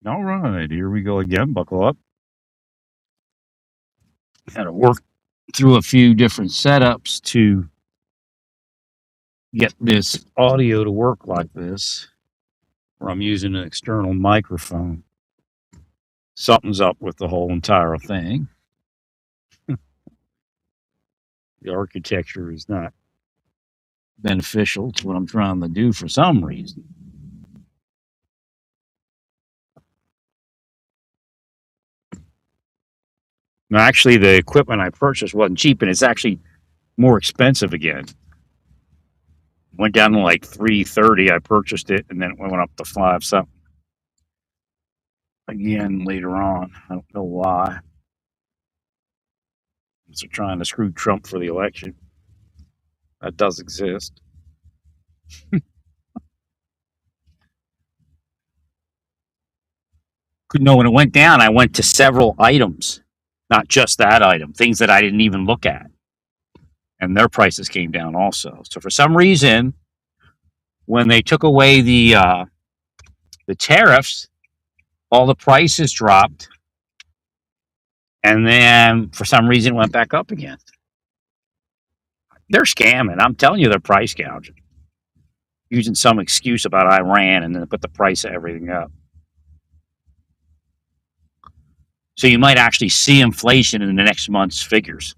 All right, here we go again. Buckle up. Had to work through a few different setups to get this audio to work like this, where I'm using an external microphone. Something's up with the whole entire thing. The architecture is not beneficial to what I'm trying to do for some reason. Now, actually, the equipment I purchased wasn't cheap, and it's actually more expensive again. Went down to like 330. I purchased it, and then it went up to 5 something again later on. I don't know why. So trying to screw Trump for the election. That does exist. No, when it went down, I went to several items, not just that item, things that I didn't even look at. And their prices came down also. So for some reason, when they took away the tariffs, all the prices dropped. And then for some reason, it went back up again. They're scamming. I'm telling you, they're price gouging, using some excuse about Iran and then put the price of everything up. So you might actually see inflation in the next month's figures.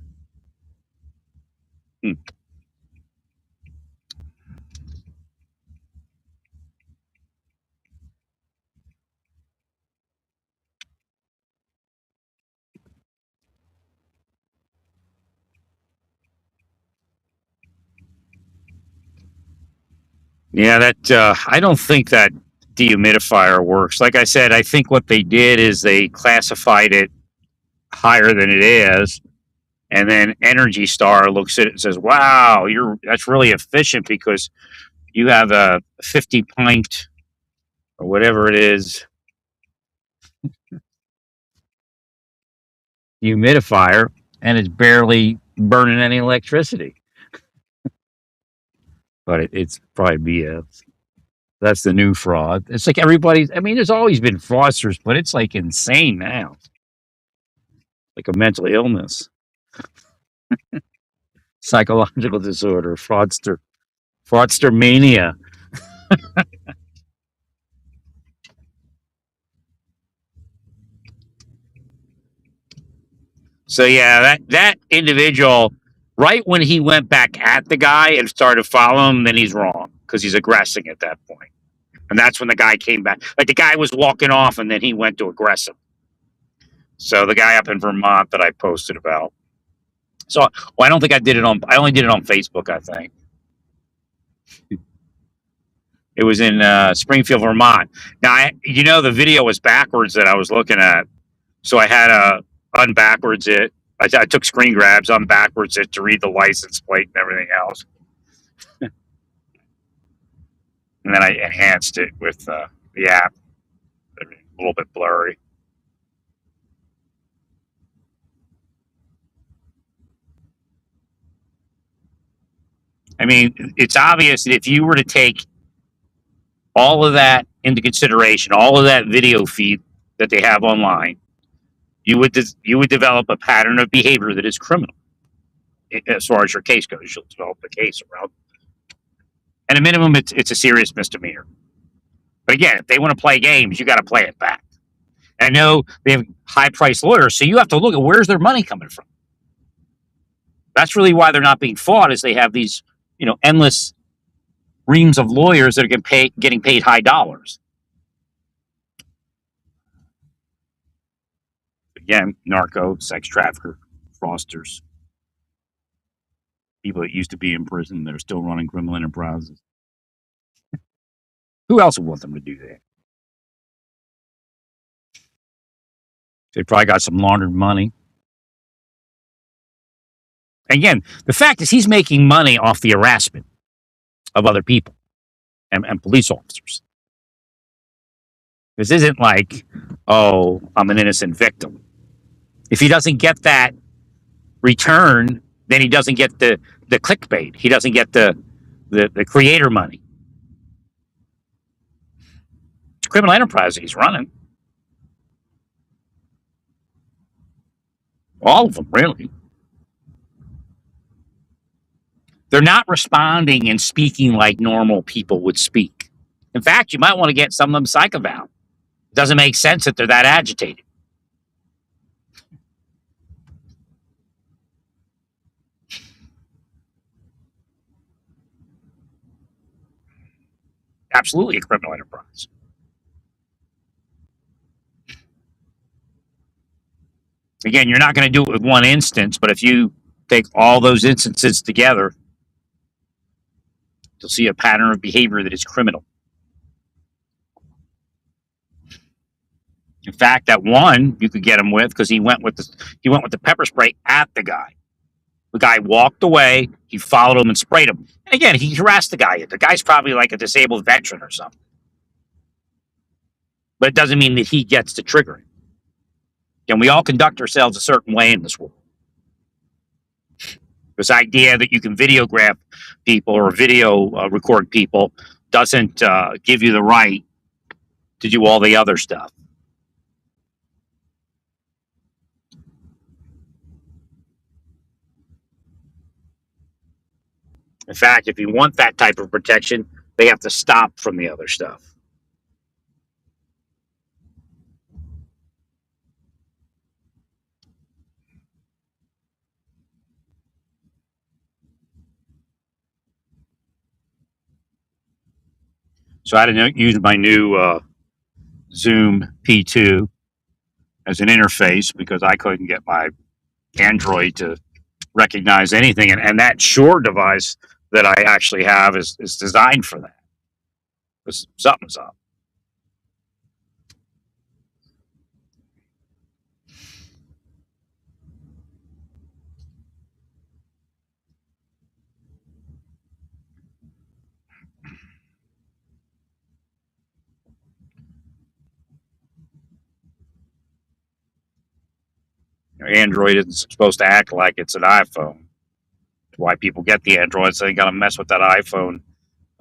Yeah, that I don't think that dehumidifier works. Like I said, I think what they did is they classified it higher than it is, and then Energy Star looks at it and says, "Wow, that's really efficient because you have a 50 pint or whatever it is humidifier, and it's barely burning any electricity." But it's probably BS. That's the new fraud. It's like everybody's. I mean, there's always been fraudsters, but it's like insane now, like a mental illness, psychological disorder, fraudster mania. So yeah, that individual, right when he went back at the guy and started following him, then he's wrong because he's aggressing at that point. And that's when the guy came back. Like the guy was walking off, and then he went to aggress him. So the guy up in Vermont that I posted about. So, well, I don't think I did it on. I only did it on Facebook. I think it was in Springfield, Vermont. Now, the video was backwards that I was looking at, so I had to unbackwards it. I took screen grabs, unbackwards it to read the license plate and everything else, and then I enhanced it with the app. A little bit blurry. I mean, it's obvious that if you were to take all of that into consideration, all of that video feed that they have online, you would develop a pattern of behavior that is criminal. As far as your case goes, you'll develop a case around. At a minimum, it's a serious misdemeanor. But again, if they want to play games, you got to play it back. And I know they have high-priced lawyers, so you have to look at where's their money coming from. That's really why they're not being fought, is they have these, endless reams of lawyers that are getting paid high dollars. Again, narco, sex trafficker, fraudsters, people that used to be in prison that are still running criminal enterprises. Who else would want them to do that? They probably got some laundered money. Again, the fact is he's making money off the harassment of other people and police officers. This isn't like, oh, I'm an innocent victim. If he doesn't get that return, then he doesn't get the clickbait. He doesn't get the creator money. It's a criminal enterprise he's running. All of them, really. They're not responding and speaking like normal people would speak. In fact, you might want to get some of them psychoval. It doesn't make sense that they're that agitated. Absolutely a criminal enterprise. Again, you're not going to do it with one instance, but if you take all those instances together, you'll see a pattern of behavior that is criminal. In fact, that one you could get him with because he went with the pepper spray at the guy. The guy walked away. He followed him and sprayed him. And again, he harassed the guy. The guy's probably like a disabled veteran or something. But it doesn't mean that he gets to trigger it. And we all conduct ourselves a certain way in this world. This idea that you can videograph people or video record people doesn't give you the right to do all the other stuff. In fact, if you want that type of protection, they have to stop from the other stuff. So I had to use my new Zoom P2 as an interface because I couldn't get my Android to recognize anything. And that Shure device that I actually have is designed for that. Because something's up. Android isn't supposed to act like it's an iPhone. That's why people get the Android, so they got to mess with that iPhone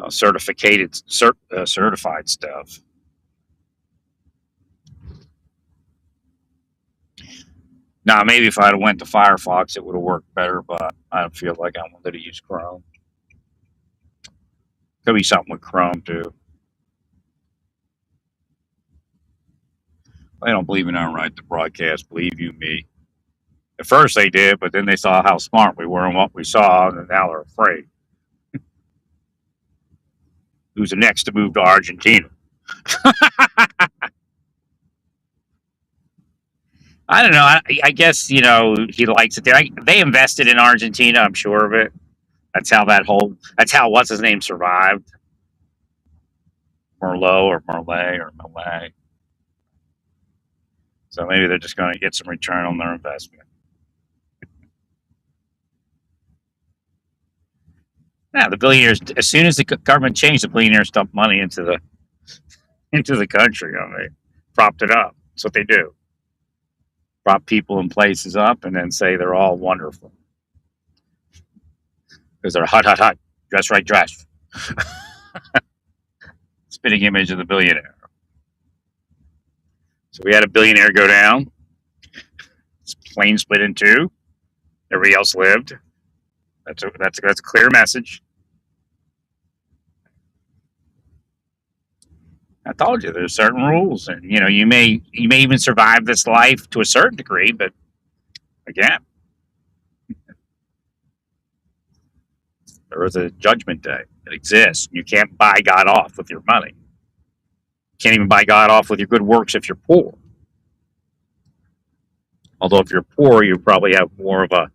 certified stuff. Now, maybe if I'd went to Firefox, it would have worked better, but I don't feel like I wanted to use Chrome. Could be something with Chrome too. They don't believe in our right to broadcast. Believe you me. At first they did, but then they saw how smart we were and what we saw, and now they're afraid. Who's the next to move to Argentina? I don't know. I guess he likes it there. They invested in Argentina. I'm sure of it. That's how what's his name survived. Merlot or Merlet or Malay. So maybe they're just going to get some return on their investment. Yeah, the billionaires. As soon as the government changed, the billionaires dumped money into the country. They propped it up. That's what they do. Prop people and places up, and then say they're all wonderful because they're hot, dress right, dress. Spitting image of the billionaire. So we had a billionaire go down. His plane split in two. Everybody else lived. That's a clear message. I told you there's certain rules, and you may even survive this life to a certain degree, but again, there is a judgment day. It exists. You can't buy God off with your money. You can't even buy God off with your good works if you're poor. Although if you're poor, you probably have more of a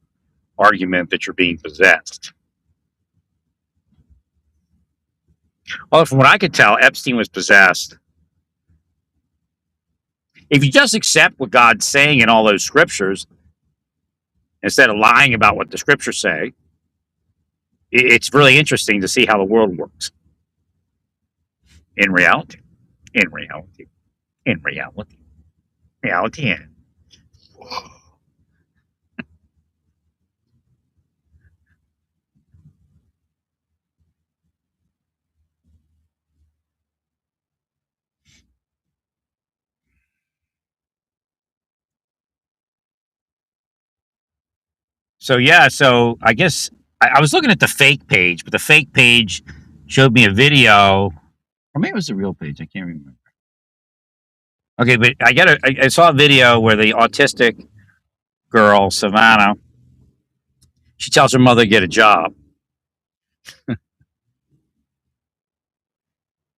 argument that you're being possessed. Well, from what I could tell, Epstein was possessed. If you just accept what God's saying in all those scriptures, instead of lying about what the scriptures say, it's really interesting to see how the world works. In reality. In reality. In reality. Reality in. So yeah, so I guess I was looking at the fake page, but the fake page showed me a video, or maybe it was the real page. I can't remember. Okay, but I saw a video where the autistic girl Savannah, she tells her mother to get a job.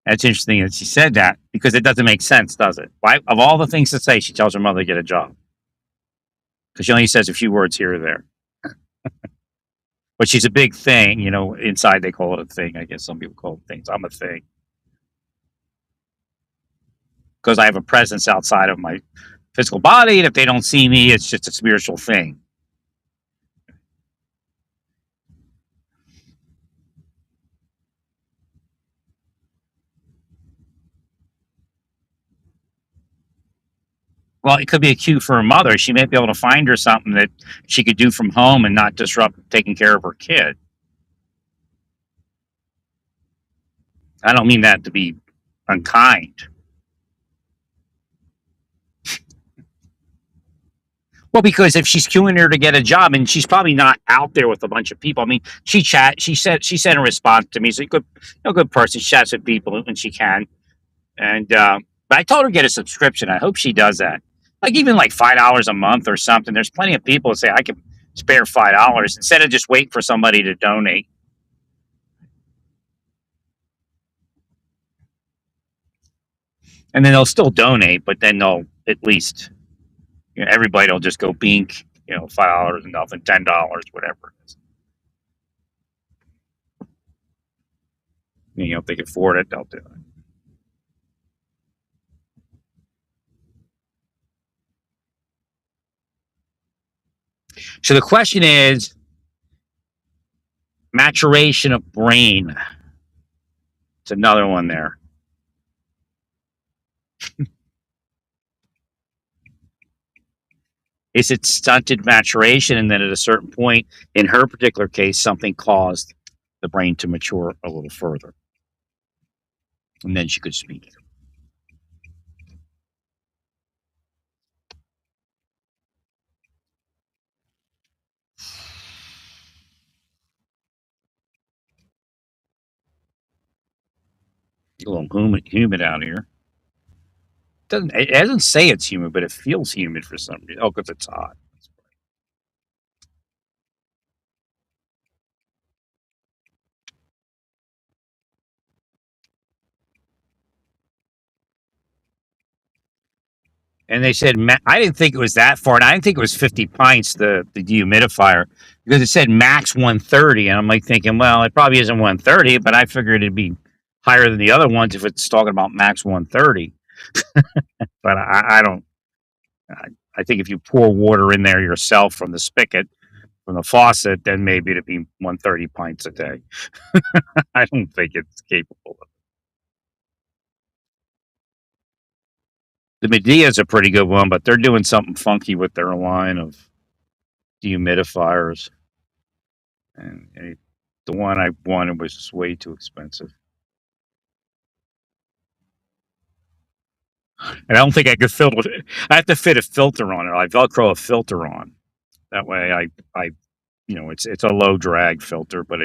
That's interesting that she said that because it doesn't make sense, does it? Why, of all the things to say, she tells her mother to get a job because she only says a few words here or there. But she's a big thing, you know. Inside they call it a thing. I guess some people call it things. I'm a thing because I have a presence outside of my physical body, and if they don't see me, it's just a spiritual thing. Well, it could be a cue for her mother. She might be able to find her something that she could do from home and not disrupt taking care of her kid. I don't mean that to be unkind. Well, because if she's queuing her to get a job, and she's probably not out there with a bunch of people. I mean, she sent a response to me. She's a good, good person. She chats with people when she can, and but I told her to get a subscription. I hope she does that. Like even like $5 a month or something. There's plenty of people that say I can spare $5 instead of just waiting for somebody to donate. And then they'll still donate, but then they'll at least, you know, everybody will just go bink, you know, $5 and nothing, $10, whatever it is. You know, if they can afford it, they'll do it. So the question is maturation of brain. It's another one there. Is it stunted maturation? And then at a certain point, in her particular case, something caused the brain to mature a little further. And then she could speak. A little humid out here. It doesn't say it's humid, but it feels humid for some reason. Oh, because it's hot. And they said, I didn't think it was that far. And I didn't think it was 50 pints, the dehumidifier, because it said max 130. And I'm like thinking, well, it probably isn't 130, but I figured it'd be higher than the other ones if it's talking about max 130. But I don't. I think if you pour water in there yourself from the spigot, from the faucet, then maybe it'd be 130 pints a day. I don't think it's capable of it. The Medea is a pretty good one, but they're doing something funky with their line of dehumidifiers. And the one I wanted was just way too expensive. And I don't think I could filter it. I have to fit a filter on it. I Velcro a filter on. That way I you know, it's a low drag filter, but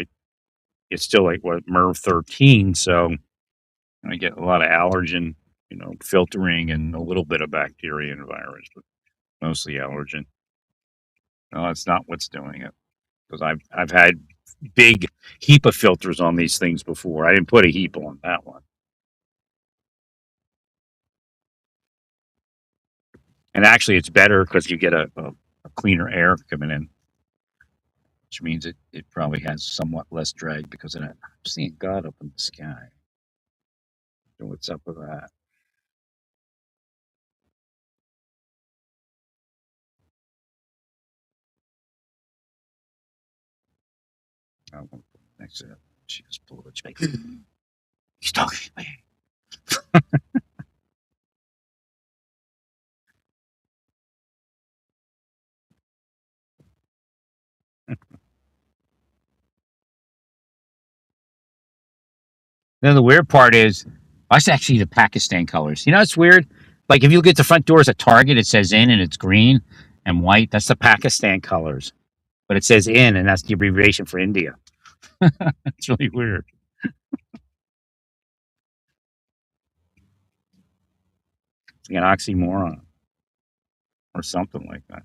it's still like what MERV 13, so I get a lot of allergen, you know, filtering and a little bit of bacteria and virus, but mostly allergen. No, that's not what's doing it. Because I've had big HEPA filters on these things before. I didn't put a HEPA on that one. And actually, it's better because you get a cleaner air coming in, which means it probably has somewhat less drag because of that. I'm seeing God up in the sky. So what's up with that? Oh, next to it, she just pulled it. She's like, he's talking to me. Then the weird part is, that's actually the Pakistan colors. You know, it's weird. Like if you look at the front doors at Target, it says in and it's green and white. That's the Pakistan colors. but it says in, and that's the abbreviation for India. It's really weird. It's like an oxymoron or something like that.